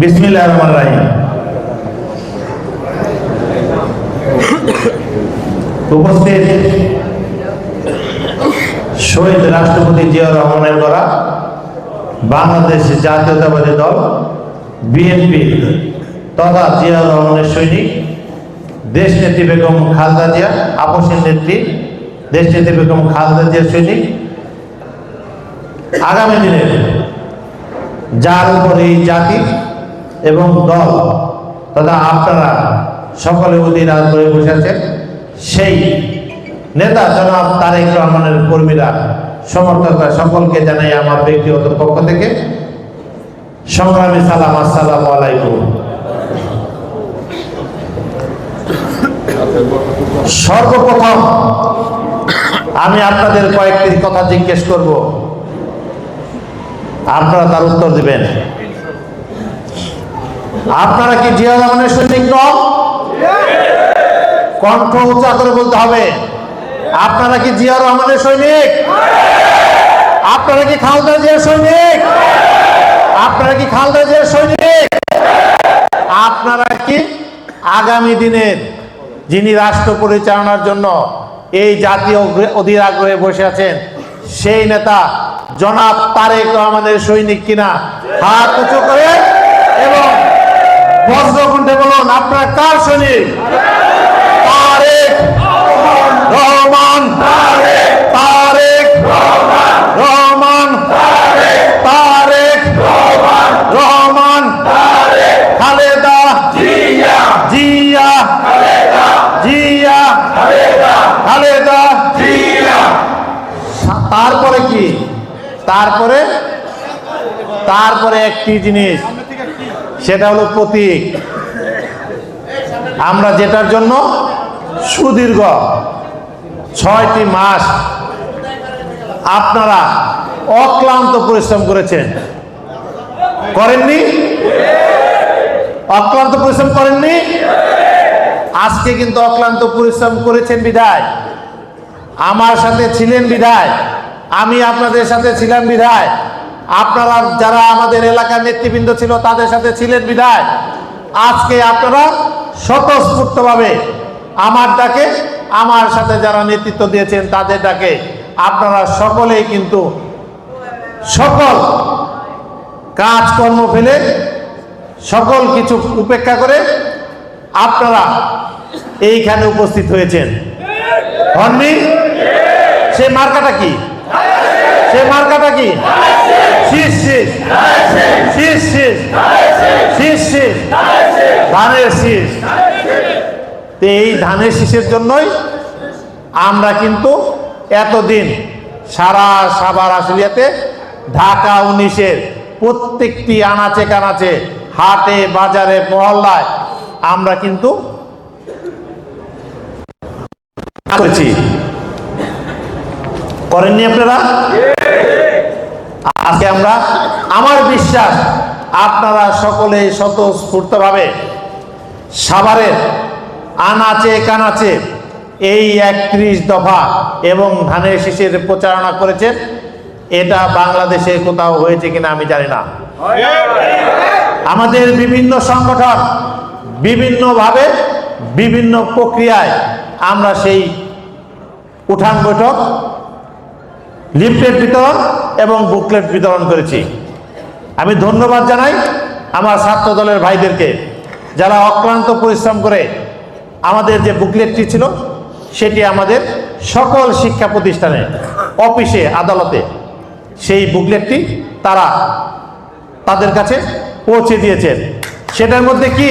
বিসমিল্লাহির রহমানির রহিম। উপস্থিত শহীদ রাষ্ট্রপতি জিয়াউর রহমানের গড়া বাংলাদেশ জাতীয়তাবাদী দল বিএনপি তথা জিয়াউর রহমানের সৈনিক দেশনেত্রী বেগম খালেদা জিয়া, আপসের নেত্রী দেশনেত্রী বেগম খালেদা জিয়ার সৈনিক আগামী দিনের যার উপর এই জাতি এবং দল তথা আপনারা সকলে অধীর করে বসে আছেন, সেই নেতা জনাব তারেক রহমানের কর্মীরা, সমর্থকরা সকলকে জানাই আমার ব্যক্তিগত পক্ষ থেকে সংগ্রামী সালাম। আসসালামু আলাইকুম। সর্বপ্রথম আমি আপনাদের কয়েকটি কথা জিজ্ঞেস করব, আপনারা তার উত্তর দিবেন। আপনারা কি জিয়াউর রহমানের সৈনিক নন? কণ্ঠ উঁচা করে বলতে হবে। আপনারা কি জিয়াউর রহমানের সৈনিক? আপনারা কি খালেদা জিয়ার সৈনিক? আপনারা কি খালেদা জিয়ার সৈনিক? আপনারা কি আগামী দিনের যিনি রাষ্ট্র পরিচালনার জন্য এই জাতীয় অধীর আগ্রহে বসে আছেন সেই নেতা জনাব তারেক রহমানের সৈনিক কিনা? হাত উঁচু করে এবং বজ্রকণ্ঠে বলুন, আপনারা কার সৈনিক? তারেক রহমান, তারেক রহমান, তারেক রহমান, খালেদা জিয়া, জিয়া, জিয়া, খালেদা জিয়া। তারপরে কি? তারপরে একটি জিনিস, সেটা হলো প্রতীক। আমরা যেটার জন্য সুদীর্ঘ 6টি মাস আপনারা অক্লান্ত পরিশ্রম করেছেন, করেননি? অক্লান্ত পরিশ্রম করেননি? আজকে কিন্তু অক্লান্ত পরিশ্রম করেছেন বিধায়, আমার সাথে ছিলেন বিধায়, আমি আপনাদের সাথে ছিলাম বিধায়, আপনারা যারা আমাদের এলাকার নেতৃবৃন্দ ছিল তাদের সাথে ছিলেন বিধায় আজকে আপনারা স্বতঃস্ফূর্তভাবে আমার ডাকে, আমার সাথে যারা নেতৃত্ব দিয়েছেন তাদের ডাকে আপনারা সকলেই কিন্তু সকল কাজকর্ম ফেলে, সকল কিছু উপেক্ষা করে আপনারা এইখানে উপস্থিত হয়েছেন। হননি? সে মার্কাটা কি? সে মার্কাটা কি? শীষ, শীষ, শীষ, শীষ, শীষ, শীষ, ধানের শীষ। এই ধানের শীষের জন্যই আমরা কিন্তু এতদিন সারা সাভার আশুলিয়াতে ঢাকা 19-এর প্রত্যেকটি আনাচে কানাচে, হাটে বাজারে মহল্লায় আমরা কিন্তু করেছি। করেননি আপনারা? আজকে আমরা, আমার বিশ্বাস আপনারা সকলে স্বতঃস্ফূর্তভাবে সাভারের আনাচে কানাচে এই 31 দফা এবং ধানের শীষের প্রচারণা করেছেন। এটা বাংলাদেশে কোথাও হয়েছে কিনা আমি জানি না। আমাদের বিভিন্ন সংগঠন বিভিন্নভাবে বিভিন্ন প্রক্রিয়ায় আমরা সেই উঠান বৈঠক, লিফলেট বিতরণ এবং বুকলেট বিতরণ করেছি। আমি ধন্যবাদ জানাই আমার ছাত্র দলের ভাইদেরকে, যারা অক্লান্ত পরিশ্রম করে আমাদের যে বুকলেটটি ছিল সেটি আমাদের সকল শিক্ষা প্রতিষ্ঠানে, অফিসে, আদালতে সেই বুকলেটটি তারা তাদের কাছে পৌঁছে দিয়েছেন। সেটার মধ্যে কি?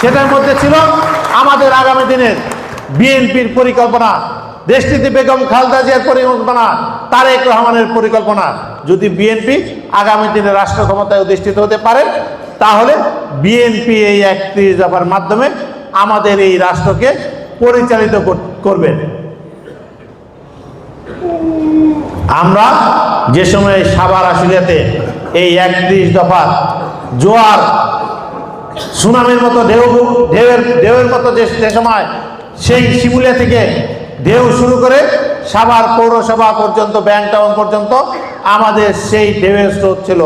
সেটার মধ্যে ছিল আমাদের আগামী দিনের বিএনপির পরিকল্পনা, দেশনেত্রী বেগম খালেদা জিয়ার পরিকল্পনা, তারেক রহমানের পরিকল্পনা। যদি বিএনপি আগামী দিনে রাষ্ট্র ক্ষমতায় অধিষ্ঠিত হতে পারে তাহলে বিএনপি এই 31 দফার মাধ্যমে আমাদের এই রাষ্ট্রকে পরিচালিত করবেন। আমরা যে সময় সাভার আশুলিয়াতে এই 31 দফার জোয়ার সুনামের মতো ঢেউয়ের মতো যে সময় সেই শিমুলিয়া থেকে ঢেউ শুরু করে সাভার পৌরসভা পর্যন্ত, ব্যাংক টাউন পর্যন্ত আমাদের সেই ঢেউয়ের স্রোত ছিল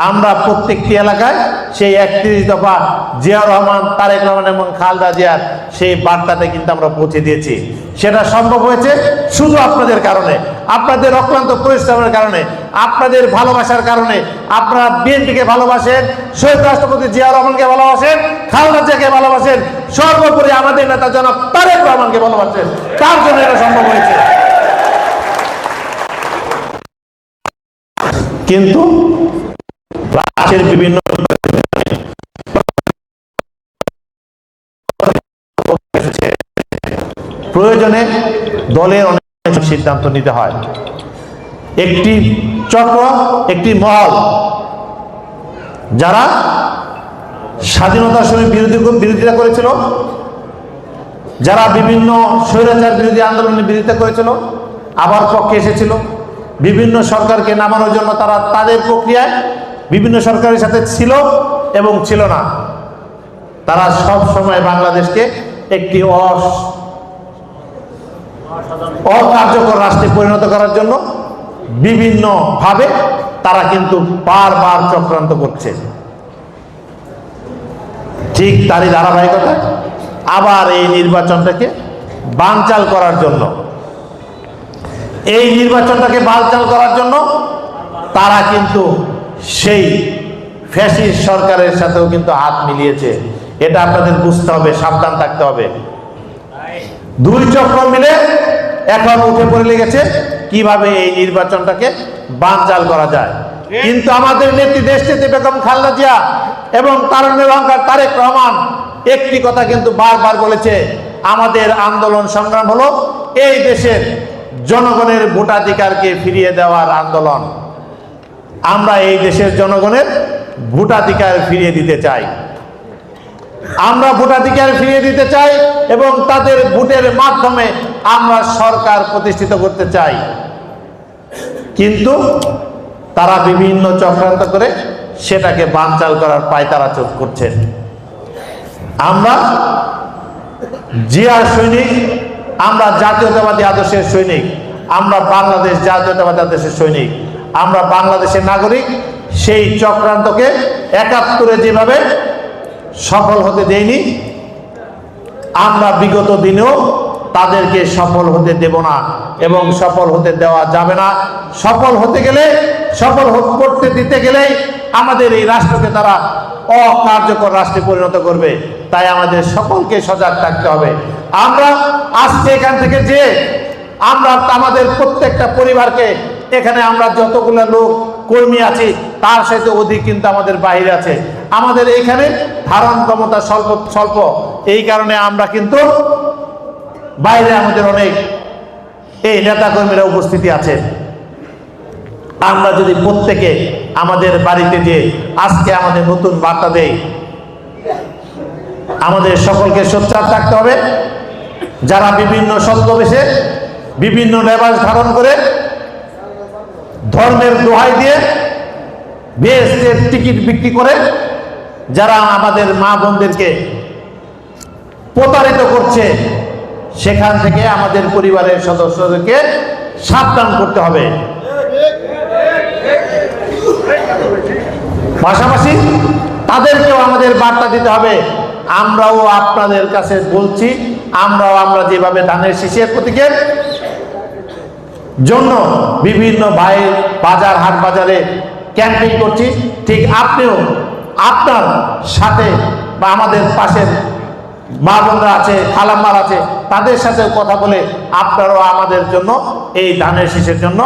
আমরা প্রত্যেকটি এলাকায় সেই 31 দফা জিয়াউর রহমান, তারেক রহমান এবং খালেদা জিয়ার সেই বার্তাটা কিন্তু আমরা পৌঁছে দিয়েছি। সেটা সম্ভব হয়েছে শুধু আপনাদের কারণে, আপনাদের অক্লান্ত পরিশ্রমের কারণে, আপনাদের ভালোবাসার কারণে। আপনারা বিএনপিকে ভালোবাসেন, শহীদ রাষ্ট্রপতি জিয়াউর রহমানকে ভালোবাসেন, খালেদা জিয়াকে ভালোবাসেন, সর্বোপরি আমাদের নেতা জনাব তারেক রহমানকে ভালোবাসেন। তার জন্য এটা সম্ভব হয়েছে। কিন্তু রাষ্ট্রের বিভিন্ন প্রয়োজনে দলের অনেক সিদ্ধান্ত নিতে হয়। একটি চক্র, একটি মহল, যারা স্বাধীনতার সময় বিরোধিতা করেছিল, যারা বিভিন্ন স্বৈরাচার বিরোধী আন্দোলনের বিরোধিতা করেছিল, আবার পক্ষে এসেছিল, বিভিন্ন সরকারকে নামানোর জন্য তারা তাদের প্রক্রিয়ায় বিভিন্ন সরকারের সাথে ছিল এবং ছিল না। তারা সব সময় বাংলাদেশকে একটি অকার্যকর রাষ্ট্রে পরিণত করার জন্য বিভিন্নভাবে তারা কিন্তু বারবার চক্রান্ত করছে। ঠিক তারই ধারাবাহিকতা আবার এই নির্বাচনটাকে বানচাল করার জন্য, তারা কিন্তু সেই ফ্যাসিস্ট সরকারের সাথেও কিন্তু হাত মিলিয়েছে। এটা আপনাদের বুঝতে হবে, সাবধান থাকতে হবে। দুই চক্র মিলে এখন উঠে পড়ে লেগেছে কিভাবে এই নির্বাচনটাকে বানচাল করা যায়। কিন্তু আমাদের নেত্রী দেশনেত্রী বেগম খালেদা জিয়া এবং তারুণ্যের অহংকার তারেক রহমান একটি কথা কিন্তু বারবার বলেছে, আমাদের আন্দোলন সংগ্রাম হলো এই দেশের জনগণের ভোটাধিকারকে ফিরিয়ে দেওয়ার আন্দোলন। আমরা এই দেশের জনগণের ভোটাধিকার ফিরিয়ে দিতে চাই। আমরা ভোটাধিকার ফিরিয়ে দিতে চাই এবং তাদের ভোটের মাধ্যমে আমরা সরকার প্রতিষ্ঠিত করতে চাই। কিন্তু তারা বিভিন্ন চক্রান্ত করে সেটাকে বানচাল করার পায়তারা করছে। আমরা জিয়ার সৈনিক, আমরা জাতীয়তাবাদী আদর্শের সৈনিক, আমরা বাংলাদেশ জাতীয়তাবাদী আদর্শের সৈনিক, আমরা বাংলাদেশের নাগরিক। সেই চক্রান্তকে ৭১ যেভাবে সফল হতে দেয়নি, আমরা বিগত দিনেও তাদেরকে সফল হতে দেব না এবং সফল হতে দেওয়া যাবে না। সফল হতে গেলে, সফল করতে দিতে গেলেই আমাদের এই রাষ্ট্রকে তারা অকার্যকর রাষ্ট্রে পরিণত করবে। তাই আমাদের সকলকে সজাগ থাকতে হবে। আমরা আজকে এখান থেকে যে আমরা আমাদের প্রত্যেকটা পরিবারকে, এখানে আমরা যতগুলো লোক কর্মী আছি তার সাথে অধিক কিন্তু আমাদের বাইরে আছে। আমাদের এইখানে ধারণ ক্ষমতা স্বল্প, এই কারণে আমরা কিন্তু বাইরে আমাদের অনেক এই নেতা কর্মীরা উপস্থিতি আছে। আমরা যদি প্রত্যেকে আমাদের বাড়িতে যে আজকে আমাদের নতুন বার্তা দেই, আমাদের সকলকে সোচ্চার থাকতে হবে। যারা বিভিন্ন ছদ্মবেশে, বিভিন্ন লেবাস ধারণ করে, ধর্মের দোহাই দিয়ে বেহেশতের টিকিট বিক্রি করে যারা আমাদের মা বোনদেরকে প্রতারিত করছে, সেখান থেকে আমাদের পরিবারের সদস্যদেরকে সাবধান করতে হবে। পাশাপাশি তাদেরকেও আমাদের বার্তা দিতে হবে। আমরাও আপনাদের কাছে বলছি, আমরা যেভাবে ধানের শীষের প্রতীকের জন্য বিভিন্ন ভাইয়ের বাজার হাট বাজারে ক্যাম্পেইন করছি, ঠিক আপনিও আপনার সাথে বা আমাদের পাশের মা বোনরা আছে, খালাম্মার আছে, তাদের সাথে কথা বলে আপনারাও আমাদের জন্য এই ধানের শীষের জন্য